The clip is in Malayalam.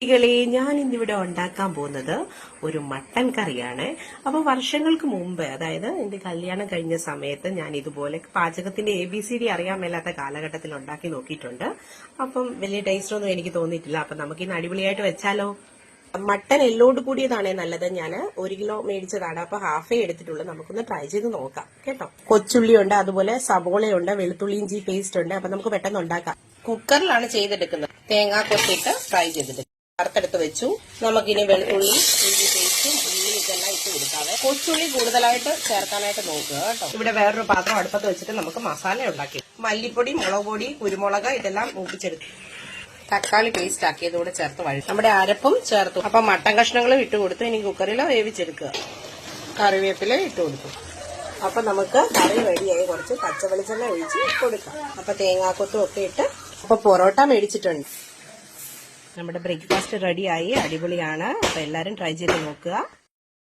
ളെ ഞാൻ ഇന്നിവിടെ ഉണ്ടാക്കാൻ പോകുന്നത് ഒരു മട്ടൻ കറിയാണ്. അപ്പൊ വർഷങ്ങൾക്ക് മുമ്പ്, അതായത് എന്റെ കല്യാണം കഴിഞ്ഞ സമയത്ത് ഞാൻ ഇതുപോലെ പാചകത്തിന്റെ ABCD അറിയാൻ മേലാത്ത കാലഘട്ടത്തിൽ ഉണ്ടാക്കി നോക്കിയിട്ടുണ്ട്. അപ്പം വലിയ ടേസ്റ്റ് ഒന്നും എനിക്ക് തോന്നിയിട്ടില്ല. അപ്പൊ നമുക്ക് ഇന്ന് അടിപൊളിയായിട്ട് വെച്ചാലോ. മട്ടൻ എല്ലോട് കൂടിയതാണേ നല്ലത്. ഞാൻ 1 കിലോ മേടിച്ചതാണ്. അപ്പൊ ഹാഫേ എടുത്തിട്ടുള്ളൂ. നമുക്കൊന്ന് ട്രൈ ചെയ്ത് നോക്കാം കേട്ടോ. കൊച്ചുള്ളിയുണ്ട്, അതുപോലെ സബോളയുണ്ട്, വെളുത്തുള്ളി ഇഞ്ചി പേസ്റ്റ് ഉണ്ട്. അപ്പൊ നമുക്ക് പെട്ടെന്ന് ഉണ്ടാക്കാം. കുക്കറിലാണ് ചെയ്തെടുക്കുന്നത്. തേങ്ങാ കൊത്തിട്ട് ഫ്രൈ ചെയ്തെടുക്കും. വറുത്തെടുത്ത് വെച്ചു. നമുക്കിനി വെളുത്തുള്ളി ഇഞ്ചി പേസ്റ്റും ഉള്ളി ഇതെല്ലാം ഇട്ട് കൊടുക്കാതെ കൊച്ചുള്ളി കൂടുതലായിട്ട് ചേർക്കാനായിട്ട് നോക്കുക കേട്ടോ. ഇവിടെ വേറൊരു പാത്രം അടുപ്പത്ത് വെച്ചിട്ട് നമുക്ക് മസാല ഉണ്ടാക്കി മല്ലിപ്പൊടി, മുളക് പൊടി, കുരുമുളക് ഇതെല്ലാം മൂപ്പിച്ചെടുത്തു. തക്കാളി പേസ്റ്റ് ആക്കിയതോടെ ചേർത്ത് വഴി നമ്മുടെ അരപ്പും ചേർത്തു. അപ്പൊ മട്ടൻ കഷ്ണങ്ങളും ഇട്ട് കൊടുത്തു. ഇനി കുക്കറിൽ വേവിച്ചെടുക്കുക. കറിവേപ്പില ഇട്ട് കൊടുത്തു. അപ്പൊ നമുക്ക് കറി റെഡിയായി. കുറച്ച് പച്ച വെളിച്ചെണ്ണ ഒഴിച്ച് കൊടുക്കാം. അപ്പൊ തേങ്ങാക്കൊത്തും ഒക്കെ ഇട്ട് അപ്പൊ പൊറോട്ട മേടിച്ചിട്ടുണ്ട്. നമ്മുടെ ബ്രേക്ക്ഫാസ്റ്റ് റെഡിയായി. അടിപൊളിയാണ്. അപ്പൊ എല്ലാരും ട്രൈ ചെയ്ത് നോക്കുക.